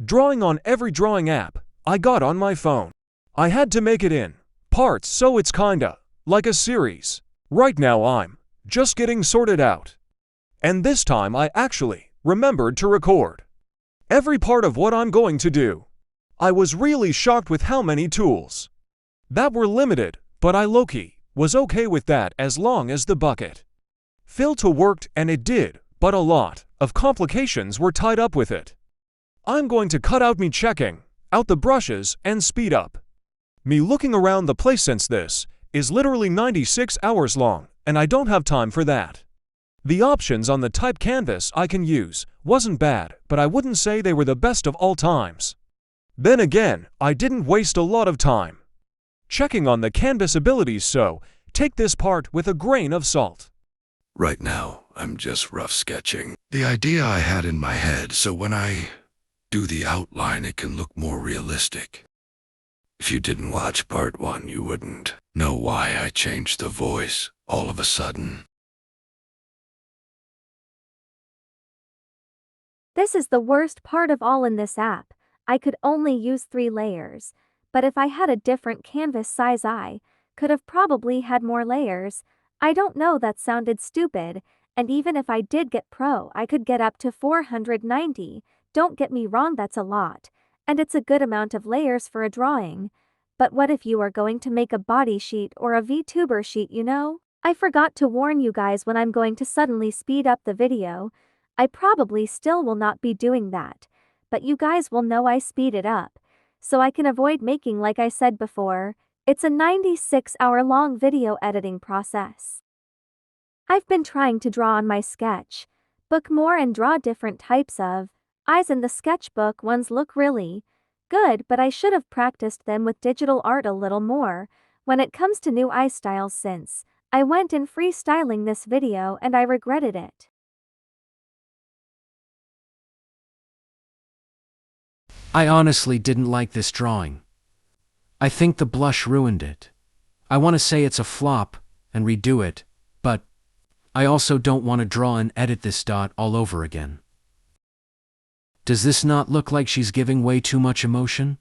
drawing on every drawing app I got on my phone. I had to make it in parts, so it's kinda like a series. Right now I'm just getting sorted out. And this time I actually remembered to record every part of what I'm going to do. I was really shocked with how many tools that were limited, but I low-key was okay with that as long as the bucket filter worked, and it did, but a lot of complications were tied up with it. I'm going to cut out me checking out the brushes and speed up me looking around the place since this is literally 96 hours long, and I don't have time for that. The options on the type canvas I can use wasn't bad, but I wouldn't say they were the best of all times. Then again, I didn't waste a lot of time checking on the canvas abilities, so take this part with a grain of salt. Right now, I'm just rough sketching the idea I had in my head, so when I do the outline, it can look more realistic. If you didn't watch part 1, you wouldn't know why I changed the voice all of a sudden. This is the worst part of all in this app. I could only use 3 layers, but if I had a different canvas size I could have probably had more layers. I don't know, that sounded stupid, and even if I did get pro I could get up to 490, don't get me wrong, that's a lot, and it's a good amount of layers for a drawing. But what if you are going to make a body sheet or a VTuber sheet, you know? I forgot to warn you guys when I'm going to suddenly speed up the video. I probably still will not be doing that, but you guys will know I speed it up, so I can avoid making, like I said before, it's a 96-hour-long video editing process. I've been trying to draw on my sketch book more and draw different types of eyes, and the sketchbook ones look really good, but I should have practiced them with digital art a little more when it comes to new eye styles, since I went in freestyling this video and I regretted it. I honestly didn't like this drawing. I think the blush ruined it. I want to say it's a flop and redo it, but I also don't want to draw and edit this dot all over again. Does this not look like she's giving way too much emotion?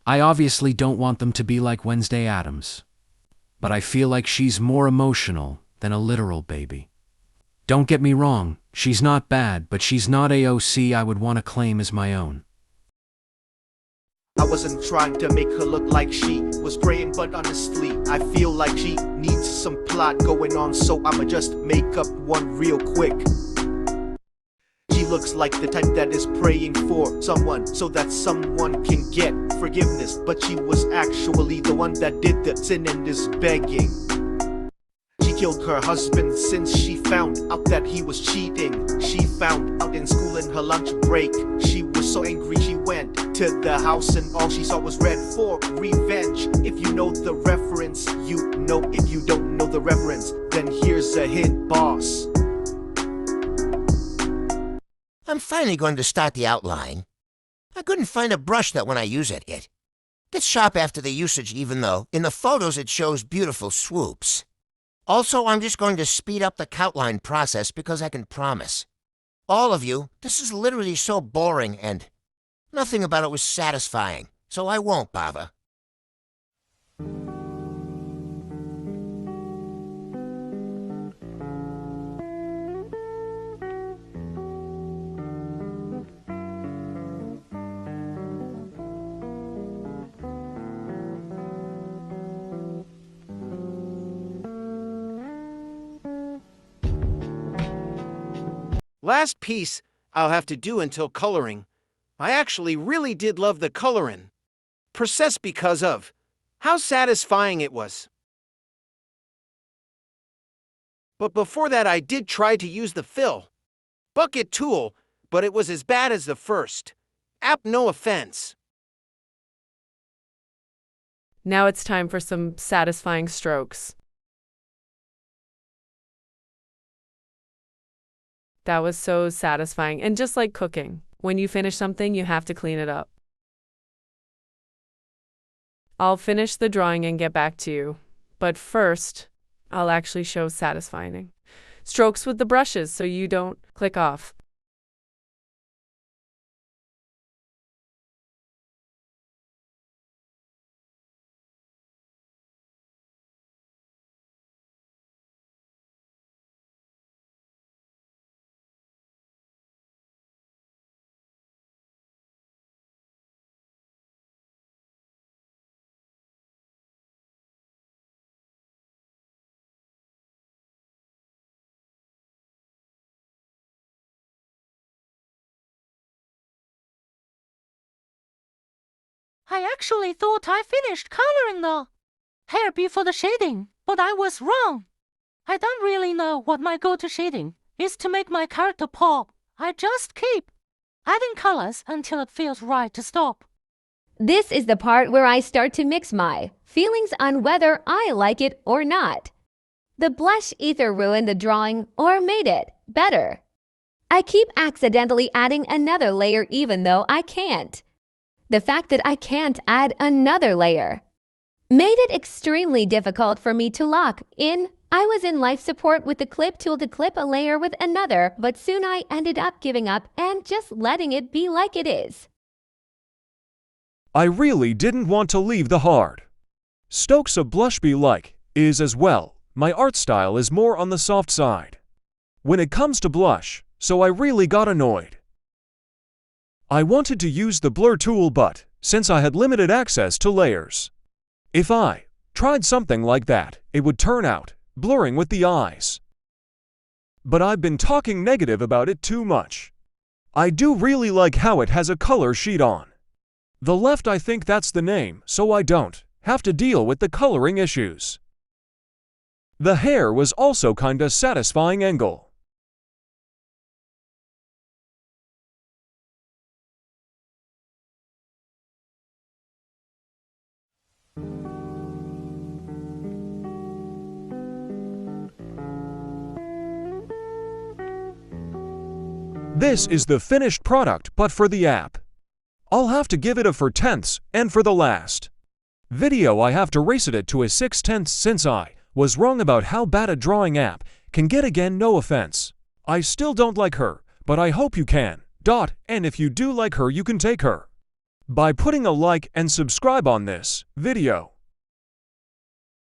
I obviously don't want them to be like Wednesday Addams, but I feel like she's more emotional than a literal baby. Don't get me wrong, she's not bad, but she's not AOC I would want to claim as my own. I wasn't trying to make her look like she was praying, but honestly, I feel like she needs some plot going on, so I'ma just make up one real quick. She looks like the type that is praying for someone so that someone can get forgiveness, but she was actually the one that did the sin and is begging. She killed her husband since she found out that he was cheating. She found out in school in her lunch break. She was so angry she went to the house and all she saw was red for revenge. If you know the reference, you know. If you don't know the reference, then here's a hint, boss. I'm finally going to start the outline. I couldn't find a brush that when I use it, it gets sharp after the usage, even though in the photos it shows beautiful swoops. Also, I'm just going to speed up the outline process because I can promise all of you, this is literally so boring and nothing about it was satisfying, so I won't bother. Last piece I'll have to do until coloring. I actually really did love the coloring process because of how satisfying it was. But before that I did try to use the fill bucket tool, but it was as bad as the first app, no offense. Now it's time for some satisfying strokes. That was so satisfying, and just like cooking, when you finish something, you have to clean it up. I'll finish the drawing and get back to you, but first, I'll actually show satisfying strokes with the brushes so you don't click off. I actually thought I finished coloring the hair before the shading, but I was wrong. I don't really know what my go-to shading is to make my character pop. I just keep adding colors until it feels right to stop. This is the part where I start to mix my feelings on whether I like it or not. The blush either ruined the drawing or made it better. I keep accidentally adding another layer even though I can't. The fact that I can't add another layer made it extremely difficult for me to lock in. I was in life support with the clip tool to clip a layer with another, but soon I ended up giving up and just letting it be like it is. I really didn't want to leave the hard Stokes a blush be like is as well. My art style is more on the soft side when it comes to blush, so I really got annoyed. I wanted to use the blur tool, but since I had limited access to layers, if I tried something like that, it would turn out blurring with the eyes. But I've been talking negative about it too much. I do really like how it has a color sheet on the left. I think that's the name, so I don't have to deal with the coloring issues. The hair was also kinda satisfying angle. This is the finished product, but for the app, I'll have to give it a 4/10, and for the last video I have to race it to a 6/10 since I was wrong about how bad a drawing app can get. Again, no offense. I still don't like her, but I hope you can. And if you do like her, you can take her by putting a like and subscribe on this video.